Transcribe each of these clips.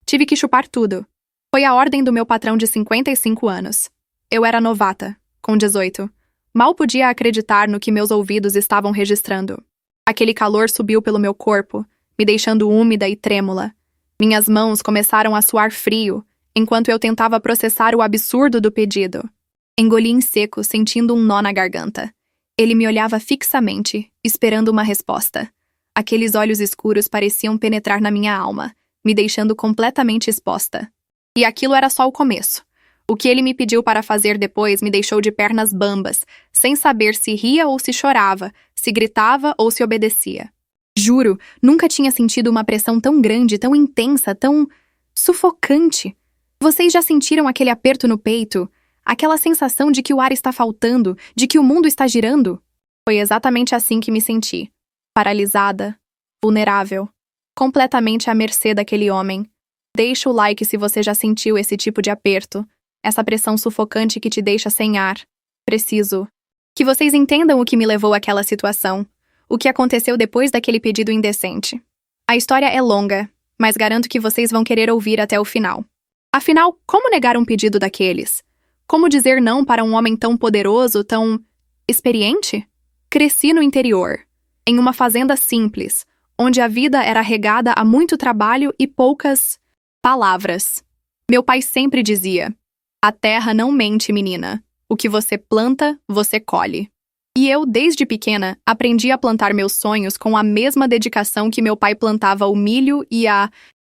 Tive que chupar tudo. Foi a ordem do meu patrão de 55 anos. Eu era novata, com 18. Mal podia acreditar no que meus ouvidos estavam registrando. Aquele calor subiu pelo meu corpo, me deixando úmida e trêmula. Minhas mãos começaram a suar frio, enquanto eu tentava processar o absurdo do pedido. Engoli em seco, sentindo um nó na garganta. Ele me olhava fixamente, esperando uma resposta. Aqueles olhos escuros pareciam penetrar na minha alma, me deixando completamente exposta. E aquilo era só o começo. O que ele me pediu para fazer depois me deixou de pernas bambas, sem saber se ria ou se chorava, se gritava ou se obedecia. Juro, nunca tinha sentido uma pressão tão grande, tão intensa, tão sufocante. Vocês já sentiram aquele aperto no peito? Aquela sensação de que o ar está faltando, de que o mundo está girando? Foi exatamente assim que me senti. Paralisada, vulnerável, completamente à mercê daquele homem. Deixa o like se você já sentiu esse tipo de aperto, essa pressão sufocante que te deixa sem ar. Preciso que vocês entendam o que me levou àquela situação, o que aconteceu depois daquele pedido indecente. A história é longa, mas garanto que vocês vão querer ouvir até o final. Afinal, como negar um pedido daqueles? Como dizer não para um homem tão poderoso, tão experiente? Cresci no interior, em uma fazenda simples, onde a vida era regada a muito trabalho e poucas palavras. Meu pai sempre dizia: "A terra não mente, menina. O que você planta, você colhe." E eu, desde pequena, aprendi a plantar meus sonhos com a mesma dedicação que meu pai plantava o milho e a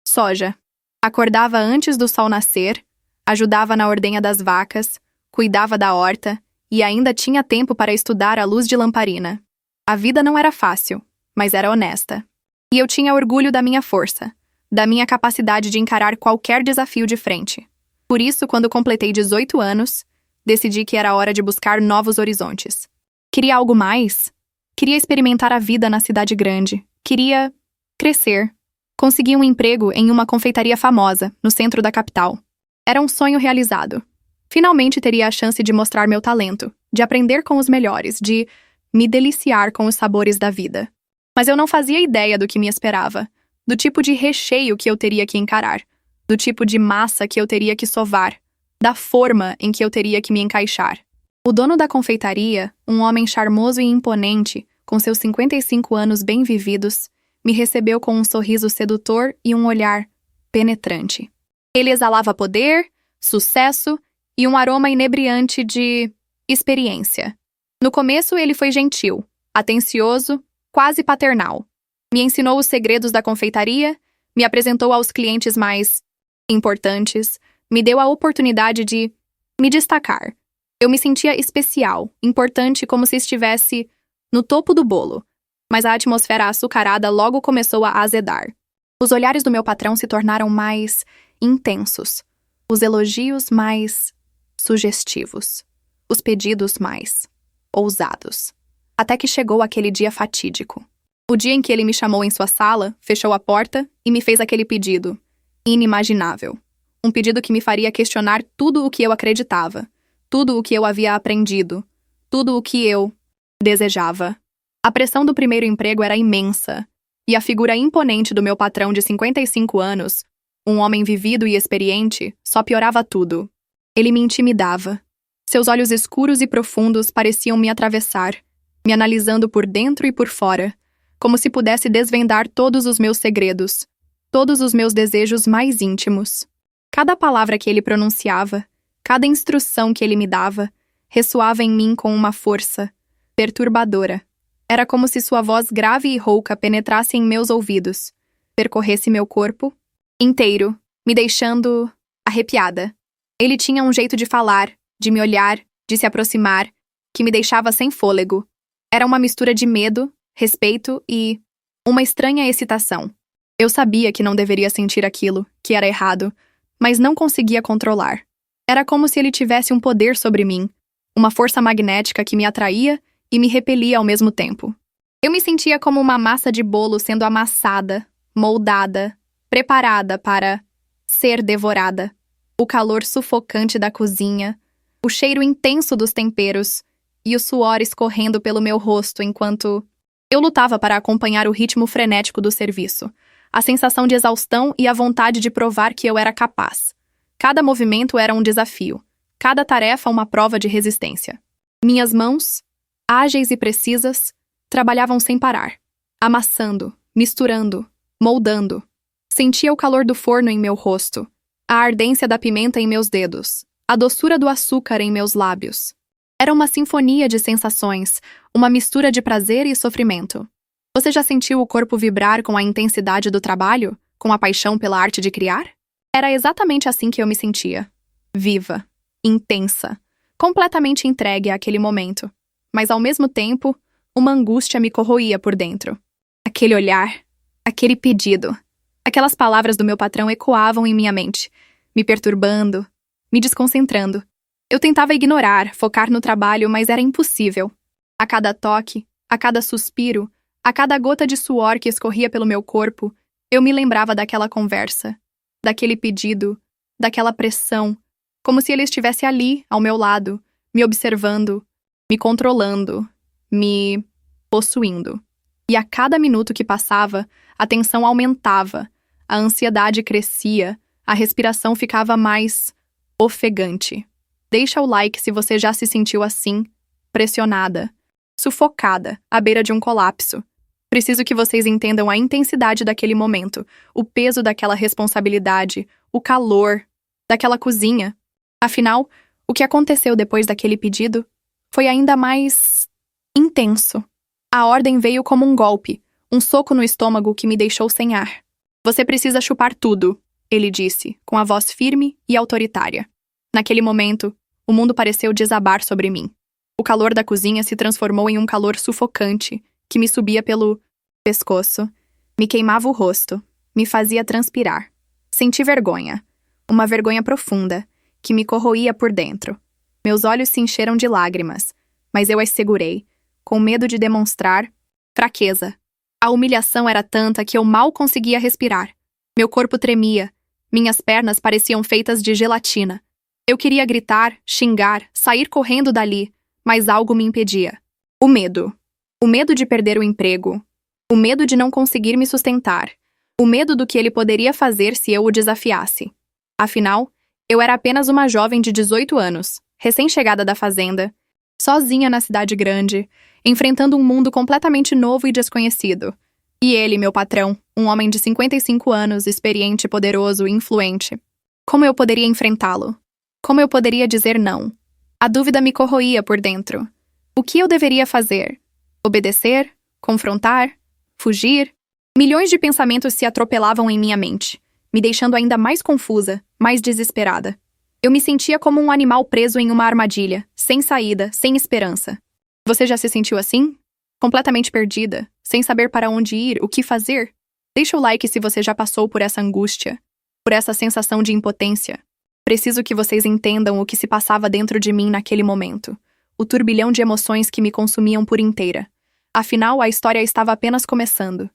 soja. Acordava antes do sol nascer, ajudava na ordenha das vacas, cuidava da horta e ainda tinha tempo para estudar à luz de lamparina. A vida não era fácil, mas era honesta. E eu tinha orgulho da minha força, da minha capacidade de encarar qualquer desafio de frente. Por isso, quando completei 18 anos, decidi que era hora de buscar novos horizontes. Queria algo mais. Queria experimentar a vida na cidade grande. Queria crescer. Consegui um emprego em uma confeitaria famosa, no centro da capital. Era um sonho realizado. Finalmente teria a chance de mostrar meu talento, de aprender com os melhores, de me deliciar com os sabores da vida. Mas eu não fazia ideia do que me esperava, do tipo de recheio que eu teria que encarar, do tipo de massa que eu teria que sovar, da forma em que eu teria que me encaixar. O dono da confeitaria, um homem charmoso e imponente, com seus 55 anos bem vividos, me recebeu com um sorriso sedutor e um olhar penetrante. Ele exalava poder, sucesso e um aroma inebriante de experiência. No começo, ele foi gentil, atencioso, quase paternal. Me ensinou os segredos da confeitaria, me apresentou aos clientes mais importantes, me deu a oportunidade de me destacar. Eu me sentia especial, importante, como se estivesse no topo do bolo. Mas a atmosfera açucarada logo começou a azedar. Os olhares do meu patrão se tornaram mais intensos, os elogios mais sugestivos, os pedidos mais ousados. Até que chegou aquele dia fatídico. O dia em que ele me chamou em sua sala, fechou a porta e me fez aquele pedido inimaginável. Um pedido que me faria questionar tudo o que eu acreditava, tudo o que eu havia aprendido, tudo o que eu desejava. A pressão do primeiro emprego era imensa, e a figura imponente do meu patrão de 55 anos, um homem vivido e experiente, só piorava tudo. Ele me intimidava. Seus olhos escuros e profundos pareciam me atravessar, me analisando por dentro e por fora, como se pudesse desvendar todos os meus segredos, todos os meus desejos mais íntimos. Cada palavra que ele pronunciava, cada instrução que ele me dava, ressoava em mim com uma força perturbadora. Era como se sua voz grave e rouca penetrasse em meus ouvidos, percorresse meu corpo inteiro, me deixando arrepiada. Ele tinha um jeito de falar, de me olhar, de se aproximar, que me deixava sem fôlego. Era uma mistura de medo, respeito e uma estranha excitação. Eu sabia que não deveria sentir aquilo, que era errado, mas não conseguia controlar. Era como se ele tivesse um poder sobre mim, uma força magnética que me atraía e me repelia ao mesmo tempo. Eu me sentia como uma massa de bolo sendo amassada, moldada, preparada para ser devorada. O calor sufocante da cozinha, o cheiro intenso dos temperos e o suor escorrendo pelo meu rosto enquanto eu lutava para acompanhar o ritmo frenético do serviço, a sensação de exaustão e a vontade de provar que eu era capaz. Cada movimento era um desafio, cada tarefa uma prova de resistência. Minhas mãos, ágeis e precisas, trabalhavam sem parar, amassando, misturando, moldando. Sentia o calor do forno em meu rosto, a ardência da pimenta em meus dedos, a doçura do açúcar em meus lábios. Era uma sinfonia de sensações, uma mistura de prazer e sofrimento. Você já sentiu o corpo vibrar com a intensidade do trabalho, com a paixão pela arte de criar? Era exatamente assim que eu me sentia. Viva, intensa, completamente entregue àquele momento. Mas, ao mesmo tempo, uma angústia me corroía por dentro. Aquele olhar, aquele pedido, aquelas palavras do meu patrão ecoavam em minha mente, me perturbando, me desconcentrando. Eu tentava ignorar, focar no trabalho, mas era impossível. A cada toque, a cada suspiro, a cada gota de suor que escorria pelo meu corpo, eu me lembrava daquela conversa, daquele pedido, daquela pressão, como se ele estivesse ali, ao meu lado, me observando, me controlando, me possuindo. E a cada minuto que passava, a tensão aumentava, a ansiedade crescia, a respiração ficava mais ofegante. Deixa o like se você já se sentiu assim, pressionada, sufocada, à beira de um colapso. Preciso que vocês entendam a intensidade daquele momento, o peso daquela responsabilidade, o calor daquela cozinha. Afinal, o que aconteceu depois daquele pedido foi ainda mais intenso. A ordem veio como um golpe, um soco no estômago que me deixou sem ar. Você precisa chupar tudo, ele disse, com a voz firme e autoritária. Naquele momento, o mundo pareceu desabar sobre mim. O calor da cozinha se transformou em um calor sufocante, que me subia pelo pescoço, me queimava o rosto, me fazia transpirar. Senti vergonha, uma vergonha profunda, que me corroía por dentro. Meus olhos se encheram de lágrimas, mas eu as segurei, com medo de demonstrar fraqueza. A humilhação era tanta que eu mal conseguia respirar. Meu corpo tremia, minhas pernas pareciam feitas de gelatina. Eu queria gritar, xingar, sair correndo dali, mas algo me impedia. O medo. O medo de perder o emprego. O medo de não conseguir me sustentar. O medo do que ele poderia fazer se eu o desafiasse. Afinal, eu era apenas uma jovem de 18 anos, recém-chegada da fazenda, sozinha na cidade grande, enfrentando um mundo completamente novo e desconhecido. E ele, meu patrão, um homem de 55 anos, experiente, poderoso e influente. Como eu poderia enfrentá-lo? Como eu poderia dizer não? A dúvida me corroía por dentro. O que eu deveria fazer? Obedecer? Confrontar? Fugir? Milhões de pensamentos se atropelavam em minha mente, me deixando ainda mais confusa, mais desesperada. Eu me sentia como um animal preso em uma armadilha, sem saída, sem esperança. Você já se sentiu assim? Completamente perdida, sem saber para onde ir, o que fazer? Deixa o like se você já passou por essa angústia, por essa sensação de impotência. Preciso que vocês entendam o que se passava dentro de mim naquele momento, o turbilhão de emoções que me consumiam por inteira. Afinal, a história estava apenas começando.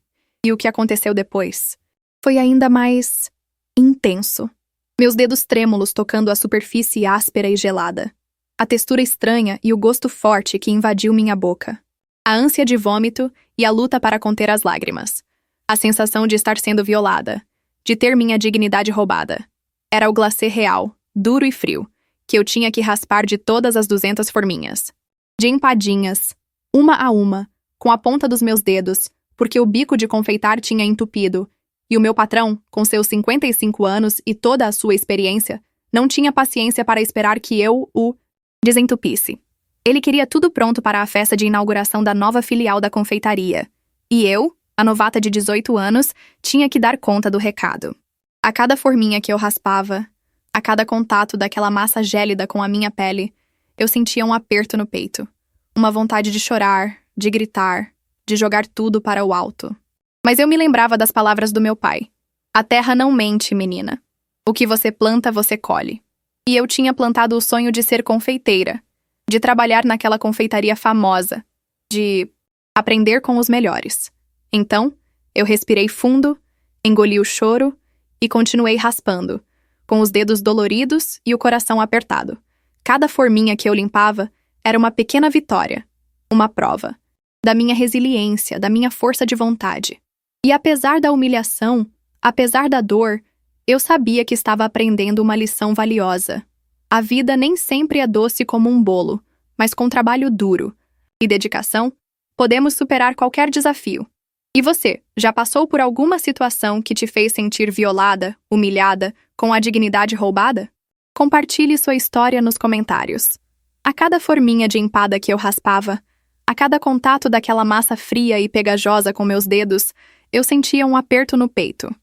E o que aconteceu depois foi ainda mais intenso. Meus dedos trêmulos tocando a superfície áspera e gelada. A textura estranha e o gosto forte que invadiu minha boca. A ânsia de vômito e a luta para conter as lágrimas. A sensação de estar sendo violada, de ter minha dignidade roubada. Era o glacê real, duro e frio, que eu tinha que raspar de todas as 200 forminhas. De empadinhas, uma a uma, com a ponta dos meus dedos, porque o bico de confeitar tinha entupido, e o meu patrão, com seus 55 anos e toda a sua experiência, não tinha paciência para esperar que eu o desentupisse. Ele queria tudo pronto para a festa de inauguração da nova filial da confeitaria. E eu, a novata de 18 anos, tinha que dar conta do recado. A cada forminha que eu raspava, a cada contato daquela massa gélida com a minha pele, eu sentia um aperto no peito. Uma vontade de chorar, de gritar, de jogar tudo para o alto. Mas eu me lembrava das palavras do meu pai. A terra não mente, menina. O que você planta, você colhe. E eu tinha plantado o sonho de ser confeiteira, de trabalhar naquela confeitaria famosa, de aprender com os melhores. Então, eu respirei fundo, engoli o choro e continuei raspando, com os dedos doloridos e o coração apertado. Cada forminha que eu limpava era uma pequena vitória, uma prova, da minha resiliência, da minha força de vontade. E apesar da humilhação, apesar da dor, eu sabia que estava aprendendo uma lição valiosa. A vida nem sempre é doce como um bolo, mas com trabalho duro e dedicação, podemos superar qualquer desafio. E você, já passou por alguma situação que te fez sentir violada, humilhada, com a dignidade roubada? Compartilhe sua história nos comentários. A cada forminha de empada que eu raspava, a cada contato daquela massa fria e pegajosa com meus dedos, eu sentia um aperto no peito.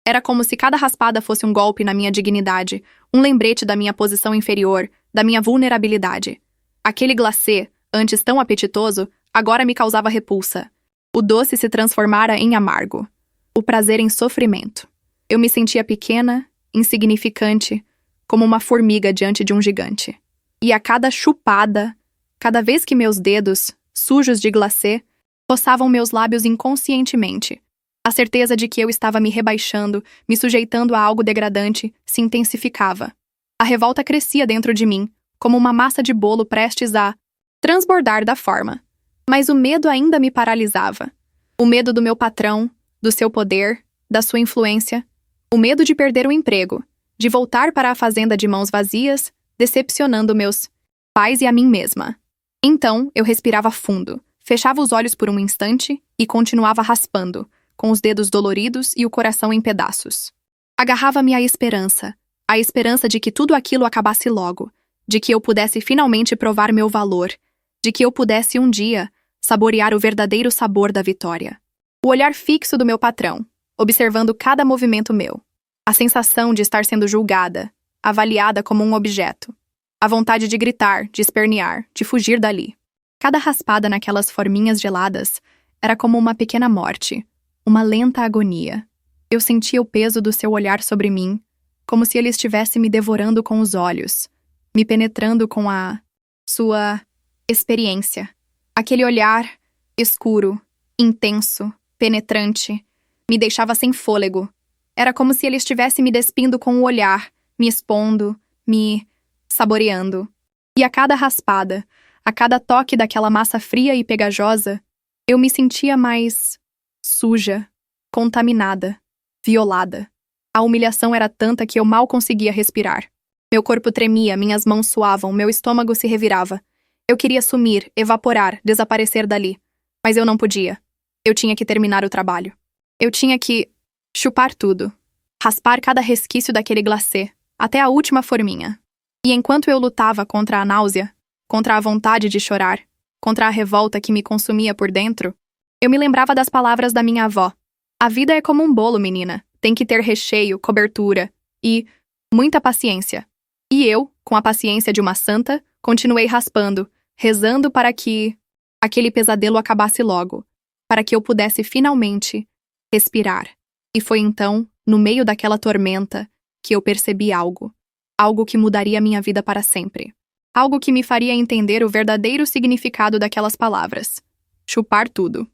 Era como se cada raspada fosse um golpe na minha dignidade, um lembrete da minha posição inferior, da minha vulnerabilidade. Aquele glacê, antes tão apetitoso, agora me causava repulsa. O doce se transformara em amargo. O prazer em sofrimento. Eu me sentia pequena, insignificante, como uma formiga diante de um gigante. E a cada chupada, cada vez que meus dedos, sujos de glacê, roçavam meus lábios inconscientemente, a certeza de que eu estava me rebaixando, me sujeitando a algo degradante, se intensificava. A revolta crescia dentro de mim, como uma massa de bolo prestes a transbordar da forma. Mas o medo ainda me paralisava. O medo do meu patrão, do seu poder, da sua influência. O medo de perder o emprego, de voltar para a fazenda de mãos vazias, decepcionando meus pais e a mim mesma. Então, eu respirava fundo, fechava os olhos por um instante e continuava raspando, com os dedos doloridos e o coração em pedaços. Agarrava-me à esperança, a esperança de que tudo aquilo acabasse logo, de que eu pudesse finalmente provar meu valor, de que eu pudesse um dia saborear o verdadeiro sabor da vitória. O olhar fixo do meu patrão, observando cada movimento meu. A sensação de estar sendo julgada, avaliada como um objeto. A vontade de gritar, de espernear, de fugir dali. Cada raspada naquelas forminhas geladas era como uma pequena morte, uma lenta agonia. Eu sentia o peso do seu olhar sobre mim, como se ele estivesse me devorando com os olhos, me penetrando com a sua experiência. Aquele olhar escuro, intenso, penetrante, me deixava sem fôlego. Era como se ele estivesse me despindo com o olhar, me expondo, me saboreando. E a cada raspada, a cada toque daquela massa fria e pegajosa, eu me sentia mais suja, contaminada, violada. A humilhação era tanta que eu mal conseguia respirar. Meu corpo tremia, minhas mãos suavam, meu estômago se revirava. Eu queria sumir, evaporar, desaparecer dali. Mas eu não podia. Eu tinha que terminar o trabalho. Eu tinha que chupar tudo. Raspar cada resquício daquele glacê, até a última forminha. E enquanto eu lutava contra a náusea, contra a vontade de chorar, contra a revolta que me consumia por dentro, eu me lembrava das palavras da minha avó. A vida é como um bolo, menina. Tem que ter recheio, cobertura e muita paciência. E eu, com a paciência de uma santa, continuei raspando, rezando para que aquele pesadelo acabasse logo, para que eu pudesse finalmente respirar. E foi então, no meio daquela tormenta, que eu percebi algo. Algo que mudaria minha vida para sempre. Algo que me faria entender o verdadeiro significado daquelas palavras. Chupar tudo.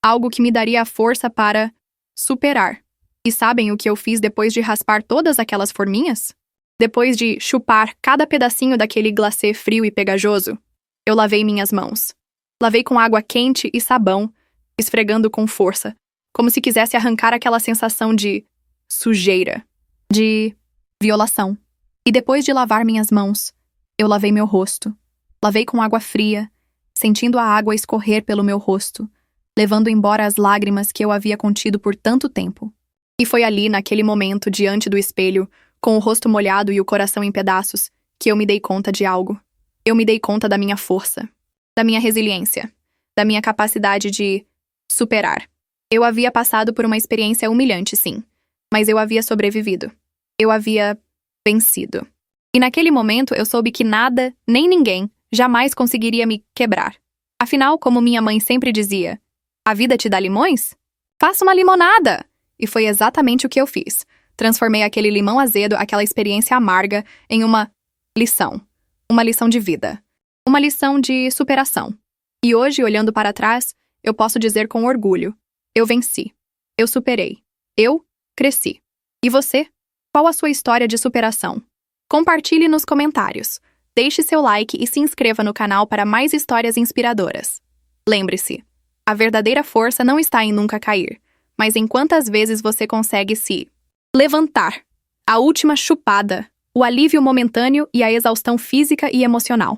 Algo que me daria a força para superar. E sabem o que eu fiz depois de raspar todas aquelas forminhas? Depois de chupar cada pedacinho daquele glacê frio e pegajoso, eu lavei minhas mãos. Lavei com água quente e sabão, esfregando com força, como se quisesse arrancar aquela sensação de sujeira, de violação. E depois de lavar minhas mãos, eu lavei meu rosto. Lavei com água fria, sentindo a água escorrer pelo meu rosto, levando embora as lágrimas que eu havia contido por tanto tempo. E foi ali, naquele momento, diante do espelho, com o rosto molhado e o coração em pedaços, que eu me dei conta de algo. Eu me dei conta da minha força, da minha resiliência, da minha capacidade de superar. Eu havia passado por uma experiência humilhante, sim, mas eu havia sobrevivido. Eu havia vencido. E naquele momento eu soube que nada, nem ninguém, jamais conseguiria me quebrar. Afinal, como minha mãe sempre dizia, a vida te dá limões? Faça uma limonada! E foi exatamente o que eu fiz. Transformei aquele limão azedo, aquela experiência amarga, em uma lição. Uma lição de vida. Uma lição de superação. E hoje, olhando para trás, eu posso dizer com orgulho, eu venci. Eu superei. Eu cresci. E você? Qual a sua história de superação? Compartilhe nos comentários. Deixe seu like e se inscreva no canal para mais histórias inspiradoras. Lembre-se, a verdadeira força não está em nunca cair, mas em quantas vezes você consegue se levantar. A última chupada, o alívio momentâneo e a exaustão física e emocional.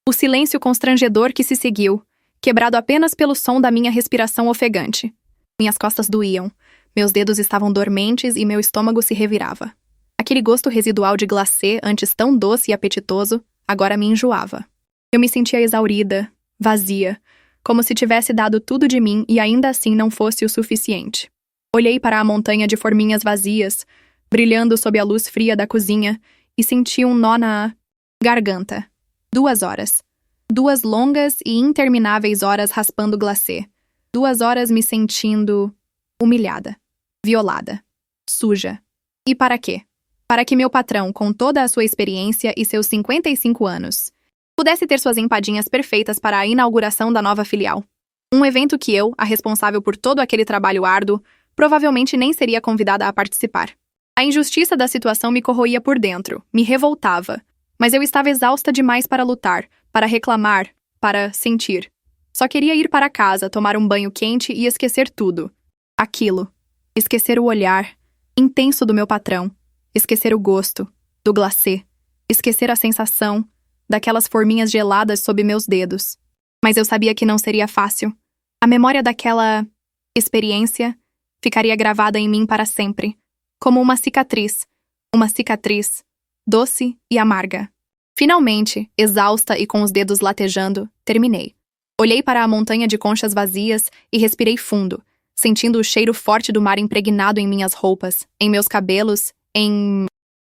O silêncio constrangedor que se seguiu, quebrado apenas pelo som da minha respiração ofegante. Minhas costas doíam, meus dedos estavam dormentes e meu estômago se revirava. Aquele gosto residual de glacê, antes tão doce e apetitoso, agora me enjoava. Eu me sentia exaurida, vazia, como se tivesse dado tudo de mim e ainda assim não fosse o suficiente. Olhei para a montanha de forminhas vazias, brilhando sob a luz fria da cozinha, e senti um nó na garganta. 2 horas. 2 longas e intermináveis horas raspando glacê. 2 horas me sentindo humilhada, violada, suja. E para quê? Para que meu patrão, com toda a sua experiência e seus 55 anos, pudesse ter suas empadinhas perfeitas para a inauguração da nova filial. Um evento que eu, a responsável por todo aquele trabalho árduo, provavelmente nem seria convidada a participar. A injustiça da situação me corroía por dentro, me revoltava, mas eu estava exausta demais para lutar, para reclamar, para sentir. Só queria ir para casa, tomar um banho quente e esquecer tudo. Aquilo. Esquecer o olhar intenso do meu patrão. Esquecer o gosto do glacê. Esquecer a sensação daquelas forminhas geladas sob meus dedos. Mas eu sabia que não seria fácil. A memória daquela experiência ficaria gravada em mim para sempre, como uma cicatriz doce e amarga. Finalmente, exausta e com os dedos latejando, terminei. Olhei para a montanha de conchas vazias e respirei fundo, sentindo o cheiro forte do mar impregnado em minhas roupas, em meus cabelos, em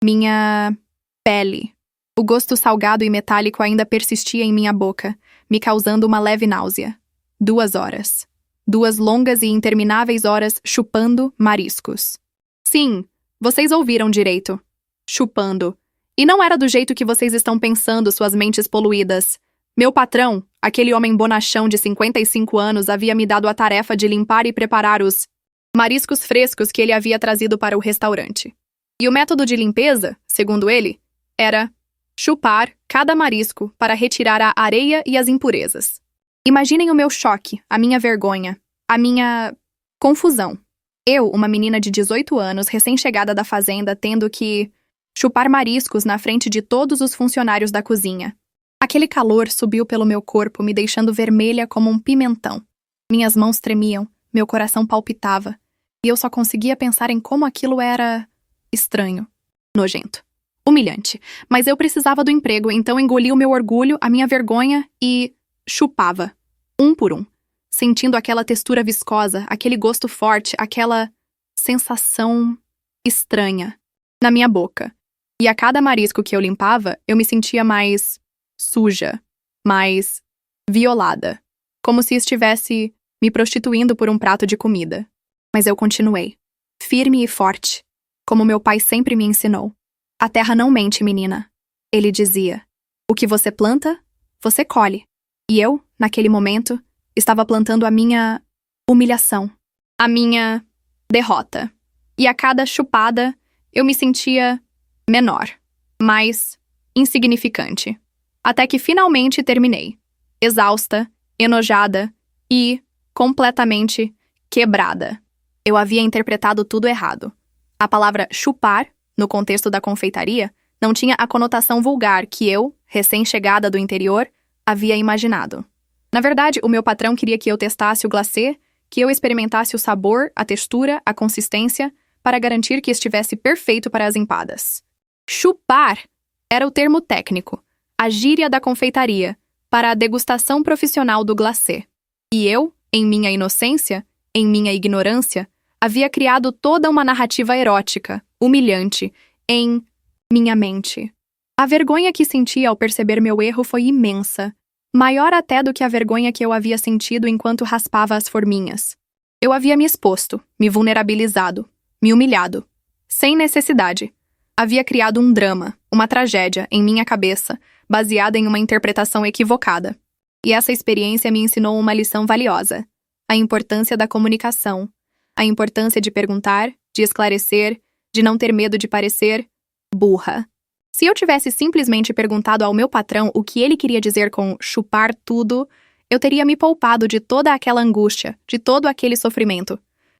minha pele. O gosto salgado e metálico ainda persistia em minha boca, me causando uma leve náusea. 2 horas. 2 longas e intermináveis horas chupando mariscos. Sim, vocês ouviram direito. Chupando. E não era do jeito que vocês estão pensando, suas mentes poluídas. Meu patrão, aquele homem bonachão de 55 anos, havia me dado a tarefa de limpar e preparar os mariscos frescos que ele havia trazido para o restaurante. E o método de limpeza, segundo ele, era chupar cada marisco para retirar a areia e as impurezas. Imaginem o meu choque, a minha vergonha, a minha confusão. Eu, uma menina de 18 anos, recém-chegada da fazenda, tendo que chupar mariscos na frente de todos os funcionários da cozinha. Aquele calor subiu pelo meu corpo, me deixando vermelha como um pimentão. Minhas mãos tremiam, meu coração palpitava, e eu só conseguia pensar em como aquilo era estranho, nojento, humilhante. Mas eu precisava do emprego, então engoli o meu orgulho, a minha vergonha e chupava, um por um, sentindo aquela textura viscosa, aquele gosto forte, aquela sensação estranha na minha boca. E a cada marisco que eu limpava, eu me sentia mais suja, mais violada, como se estivesse me prostituindo por um prato de comida. Mas eu continuei, firme e forte, como meu pai sempre me ensinou. A terra não mente, menina. Ele dizia, o que você planta, você colhe. E eu, naquele momento, estava plantando a minha humilhação, a minha derrota. E a cada chupada, eu me sentia menor, mais insignificante. Até que finalmente terminei, exausta, enojada e completamente quebrada. Eu havia interpretado tudo errado. A palavra chupar, no contexto da confeitaria, não tinha a conotação vulgar que eu, recém-chegada do interior, havia imaginado. Na verdade, o meu patrão queria que eu testasse o glacê, que eu experimentasse o sabor, a textura, a consistência, para garantir que estivesse perfeito para as empadas. Chupar era o termo técnico, a gíria da confeitaria, para a degustação profissional do glacê. E eu, em minha inocência, em minha ignorância, havia criado toda uma narrativa erótica, humilhante, em minha mente. A vergonha que senti ao perceber meu erro foi imensa, maior até do que a vergonha que eu havia sentido enquanto raspava as forminhas. Eu havia me exposto, me vulnerabilizado, me humilhado, sem necessidade. Havia criado um drama, uma tragédia, em minha cabeça, baseada em uma interpretação equivocada. E essa experiência me ensinou uma lição valiosa: a importância da comunicação, a importância de perguntar, de esclarecer, de não ter medo de parecer burra. Se eu tivesse simplesmente perguntado ao meu patrão o que ele queria dizer com chupar tudo, eu teria me poupado de toda aquela angústia, de todo aquele sofrimento.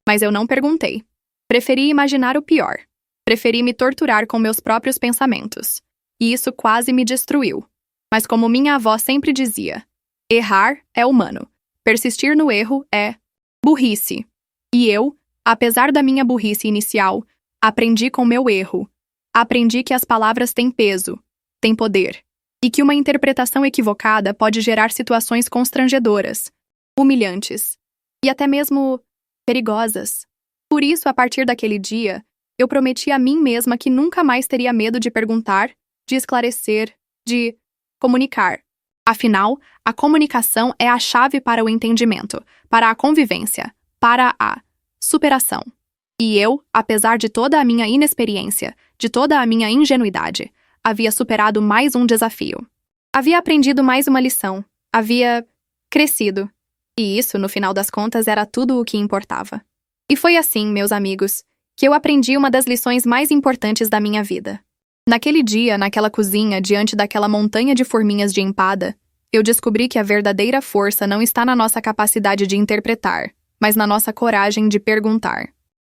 Mas eu não perguntei. Preferi imaginar o pior. Preferi me torturar com meus próprios pensamentos. E isso quase me destruiu. Mas como minha avó sempre dizia, errar é humano. Persistir no erro é burrice. E eu, apesar da minha burrice inicial, aprendi com meu erro. Aprendi que as palavras têm peso, têm poder. E que uma interpretação equivocada pode gerar situações constrangedoras, humilhantes e até mesmo perigosas. Por isso, a partir daquele dia, eu prometi a mim mesma que nunca mais teria medo de perguntar, de esclarecer, de comunicar. Afinal, a comunicação é a chave para o entendimento, para a convivência, para a superação. E eu, apesar de toda a minha inexperiência, de toda a minha ingenuidade, havia superado mais um desafio. Havia aprendido mais uma lição. Havia crescido. E isso, no final das contas, era tudo o que importava. E foi assim, meus amigos, que eu aprendi uma das lições mais importantes da minha vida. Naquele dia, naquela cozinha, diante daquela montanha de forminhas de empada, eu descobri que a verdadeira força não está na nossa capacidade de interpretar, mas na nossa coragem de perguntar,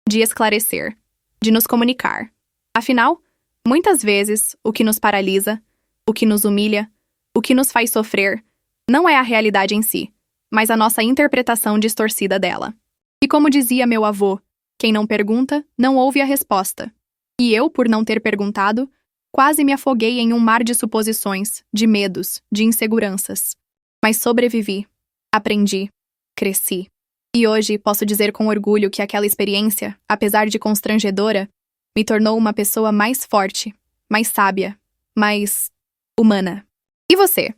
de esclarecer, de nos comunicar. Afinal, muitas vezes, o que nos paralisa, o que nos humilha, o que nos faz sofrer, não é a realidade em si, mas a nossa interpretação distorcida dela. E como dizia meu avô, quem não pergunta, não ouve a resposta. E eu, por não ter perguntado, quase me afoguei em um mar de suposições, de medos, de inseguranças. Mas sobrevivi, aprendi, cresci. E hoje posso dizer com orgulho que aquela experiência, apesar de constrangedora, me tornou uma pessoa mais forte, mais sábia, mais humana. E você?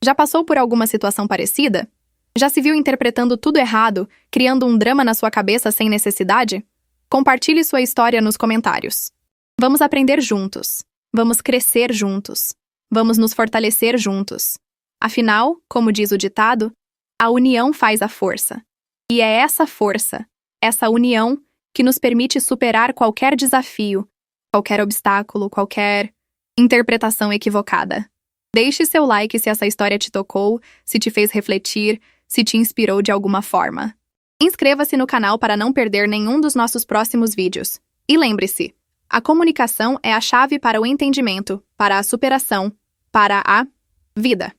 Já passou por alguma situação parecida? Já se viu interpretando tudo errado, criando um drama na sua cabeça sem necessidade? Compartilhe sua história nos comentários. Vamos aprender juntos. Vamos crescer juntos. Vamos nos fortalecer juntos. Afinal, como diz o ditado, a união faz a força. E é essa força, essa união, que nos permite superar qualquer desafio, qualquer obstáculo, qualquer interpretação equivocada. Deixe seu like se essa história te tocou, se te fez refletir, se te inspirou de alguma forma. Inscreva-se no canal para não perder nenhum dos nossos próximos vídeos. E lembre-se, a comunicação é a chave para o entendimento, para a superação, para a vida.